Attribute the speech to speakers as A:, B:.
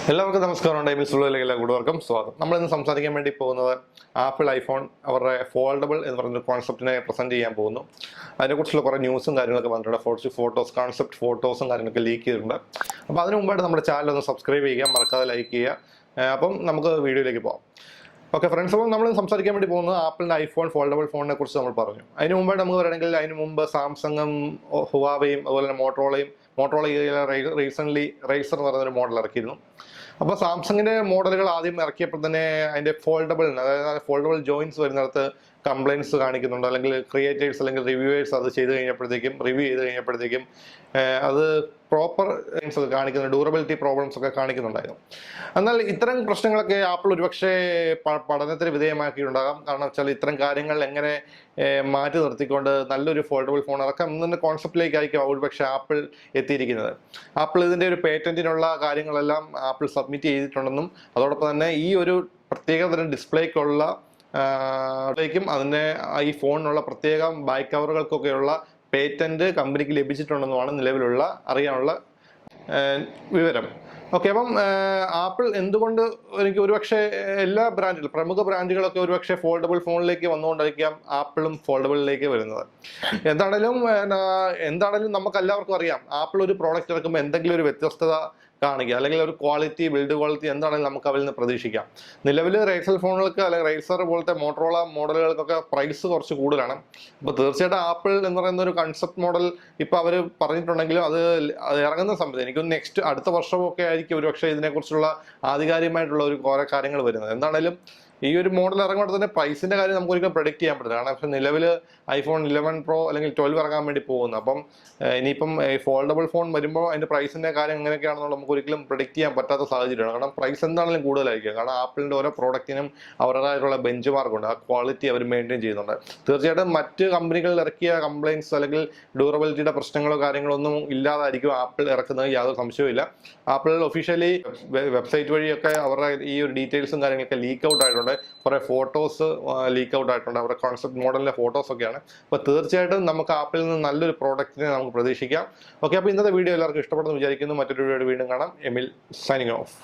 A: എല്ലാവർക്കും നമസ്കാരം. ടൈമിൽസ് വ്ലോഗിലേക്ക് കൂട്ടുകാർക്കും സ്വാഗതം. നമ്മളിന്ന് സംസാരിക്കാൻ വേണ്ടി പോകുന്നത് ആപ്പിൾ ഐഫോൺ അവരുടെ ഫോൾഡബിൾ എന്ന് പറയുന്ന കോൺസെപ്റ്റിനെ പ്രസന്റ് ചെയ്യാൻ പോകുന്നു. അതിനെക്കുറിച്ചുള്ള കുറേ ന്യൂസും കാര്യങ്ങളൊക്കെ വന്നിട്ടുണ്ട്. ഫോട്ടോസ് കോൺസെപ്റ്റ് ഫോട്ടോസും കാര്യങ്ങളൊക്കെ ലീക്ക് ചെയ്തിട്ടുണ്ട്. അപ്പോൾ അതിന് മുമ്പായിട്ട് നമ്മുടെ ചാനൽ ഒന്ന് സബ്സ്ക്രൈബ് ചെയ്യുക, മറക്കാതെ ലൈക്ക് ചെയ്യുക. അപ്പം നമുക്ക് വീഡിയോയിലേക്ക് പോകാം. ഓക്കെ ഫ്രണ്ട്സ്, അപ്പോൾ നമ്മൾ സംസാരിക്കാൻ വേണ്ടി പോകുന്നത് ആപ്പിളിൻ്റെ ഐഫോൺ ഫോൾഡബിൾ ഫോണിനെ കുറിച്ച് നമ്മൾ പറഞ്ഞു. അതിന് മുമ്പായിട്ട് നമുക്ക് പറയുകയാണെങ്കിൽ അതിന് മുമ്പ് സാംസങ്ങും ഹുവാവയും അതുപോലെ തന്നെ മോട്ടറോള റീസെൻ്റ്ലി റേസർ എന്ന് പറയുന്നൊരു മോഡൽ ഇറക്കിയിരുന്നു. അപ്പോൾ സാംസങ്ങിൻ്റെ മോഡലുകൾ ആദ്യം ഇറക്കിയപ്പോൾ തന്നെ അതിൻ്റെ അതായത് ഫോൾഡബിൾ ജോയിൻസ് വരുന്നിടത്ത് കംപ്ലയിൻസ് കാണിക്കുന്നുണ്ട്, അല്ലെങ്കിൽ ക്രിയേറ്റേഴ്സ് അല്ലെങ്കിൽ റിവ്യൂവേഴ്സ് അത് റിവ്യൂ ചെയ്ത് കഴിഞ്ഞപ്പോഴത്തേക്കും അത് പ്രോപ്പർ കാണിക്കുന്ന ഡ്യൂറബിലിറ്റി പ്രോബ്ലംസ് ഒക്കെ കാണിക്കുന്നുണ്ടായിരുന്നു. എന്നാൽ ഇത്തരം പ്രശ്നങ്ങളൊക്കെ ആപ്പിൾ ഒരുപക്ഷെ പഠനത്തിന് വിധേയമാക്കിയിട്ടുണ്ടാകാം. കാരണം വെച്ചാൽ ഇത്തരം കാര്യങ്ങൾ എങ്ങനെ മാറ്റി നിർത്തിക്കൊണ്ട് നല്ലൊരു ഫോൾഡബിൾ ഫോൺ ഇറക്കാം എന്നതിൻ്റെ കോൺസെപ്റ്റിലേക്കായിരിക്കും ഒരുപക്ഷെ ആപ്പിൾ എത്തിയിരിക്കുന്നത്. ആപ്പിൾ ഇതിൻ്റെ ഒരു പേറ്റന്റിനുള്ള കാര്യങ്ങളെല്ലാം ആപ്പിൾ സബ്മിറ്റ് ചെയ്തിട്ടുണ്ടെന്നും അതോടൊപ്പം തന്നെ ഈ ഒരു പ്രത്യേകതരം ഡിസ്പ്ലേക്കുള്ള അതിൻ്റെ ഈ ഫോണിനുള്ള പ്രത്യേക ബാക്ക് കവറുകൾക്കൊക്കെയുള്ള പേറ്റന്റ് കമ്പനിക്ക് ലഭിച്ചിട്ടുണ്ടെന്നുമാണ് നിലവിലുള്ള അറിയാനുള്ള വിവരം. ഓക്കെ, അപ്പം ആപ്പിൾ എന്തുകൊണ്ട് എനിക്ക് ഒരുപക്ഷെ എല്ലാ പ്രമുഖ ബ്രാൻഡുകളൊക്കെ ഒരുപക്ഷെ ഫോൾഡബിൾ ഫോണിലേക്ക് വന്നുകൊണ്ടായിരിക്കാം ആപ്പിളും ഫോൾഡബിളിലേക്ക് വരുന്നത്. എന്താണെങ്കിലും നമുക്ക് എല്ലാവർക്കും അറിയാം, ആപ്പിൾ ഒരു പ്രോഡക്റ്റ് ഇറക്കുമ്പോൾ എന്തെങ്കിലും ഒരു വ്യത്യസ്തത കാണിക്കുക, അല്ലെങ്കിൽ ഒരു ബിൽഡ് ക്വാളിറ്റി എന്താണെങ്കിലും നമുക്ക് അവരിൽ നിന്ന് പ്രതീക്ഷിക്കാം. നിലവിൽ റേസർ ഫോണുകൾക്ക് അല്ലെങ്കിൽ റേസർ പോലത്തെ മോട്ടറോള മോഡലുകൾക്കൊക്കെ പ്രൈസ് കുറച്ച് കൂടുതലാണ്. അപ്പോൾ തീർച്ചയായിട്ടും ആപ്പിൾ എന്ന് പറയുന്ന ഒരു കൺസെപ്റ്റ് മോഡൽ ഇപ്പോൾ അവർ പറഞ്ഞിട്ടുണ്ടെങ്കിലും അത് ഇറങ്ങുന്ന സമയത്ത് എനിക്ക് നെക്സ്റ്റ് അടുത്ത വർഷമൊക്കെ ആയിരിക്കും ഒരുപക്ഷെ ഇതിനെക്കുറിച്ചുള്ള ആധികാരികമായിട്ടുള്ള കുറേ കാര്യങ്ങൾ വരുന്നത്. എന്താണെങ്കിലും ഈ ഒരു മോഡൽ ഇറങ്ങുമ്പോൾ തന്നെ പ്രൈസിന്റെ കാര്യം നമുക്ക് ഒരിക്കലും പ്രൊഡിക്ട് ചെയ്യാൻ പറ്റില്ല. കാരണം പക്ഷേ നിലവിൽ ഐഫോൺ 11 Pro അല്ലെങ്കിൽ 12 ഇറങ്ങാൻ വേണ്ടി പോകുന്നു. അപ്പം ഇനിയിപ്പം ഫോൾഡബിൾ ഫോൺ വരുമ്പോൾ അതിന്റെ പ്രൈസിന്റെ കാര്യം എങ്ങനെയൊക്കെയാണെന്നുള്ള നമുക്ക് ഒരിക്കലും പ്രൊഡിക്ട് ചെയ്യാൻ പറ്റാത്ത സാഹചര്യമാണ്. കാരണം പ്രൈസ് എന്താണെങ്കിലും കൂടുതലായിരിക്കും. കാരണം ആപ്പിളിന്റെ ഓരോ പ്രോഡക്റ്റിനും അവരുടേതായിട്ടുള്ള ബെഞ്ച് മാർക്കുണ്ട്, ആ ക്വാളിറ്റി അവർ മെയിൻറ്റെയിൻ ചെയ്യുന്നുണ്ട്. തീർച്ചയായിട്ടും മറ്റ് കമ്പനികളിൽ ഇറക്കിയ കംപ്ലയിൻസ് അല്ലെങ്കിൽ ഡ്യൂറബിലിറ്റിയുടെ പ്രശ്നങ്ങളോ കാര്യങ്ങളോ ഒന്നും ഇല്ലാതായിരിക്കും ആപ്പിൾ ഇറക്കുന്നത്, യാതൊരു സംശയവുമില്ല. ആപ്പിൾ ഒഫീഷ്യലി വെബ്സൈറ്റ് വഴിയൊക്കെ അവരുടെ ഈ ഒരു ഡീറ്റെയിൽസും കാര്യങ്ങളൊക്കെ ലീക്ക് ഔട്ട് ആയിട്ടുണ്ട്. കുറെ ഫോട്ടോസ് ലീക്ക് ഔട്ട് ആയിട്ടുണ്ട്, അവരുടെ കോൺസെപ്റ്റ് മോഡലിന്റെ ഫോട്ടോസ് ഒക്കെയാണ്. അപ്പോൾ തീർച്ചയായിട്ടും നമുക്ക് ആപ്പിളിൽ നിന്ന് നല്ലൊരു പ്രോഡക്റ്റിനെ നമുക്ക് പ്രതീക്ഷിക്കാം. ഓക്കെ, അപ്പോൾ ഇന്നത്തെ വീഡിയോ എല്ലാവർക്കും ഇഷ്ടപ്പെടുന്നു വിചാരിക്കുന്നു. മറ്റൊരു വീഡിയോ വീണ്ടും കാണാം. എമിൽ സൈനിങ് ഓഫ്.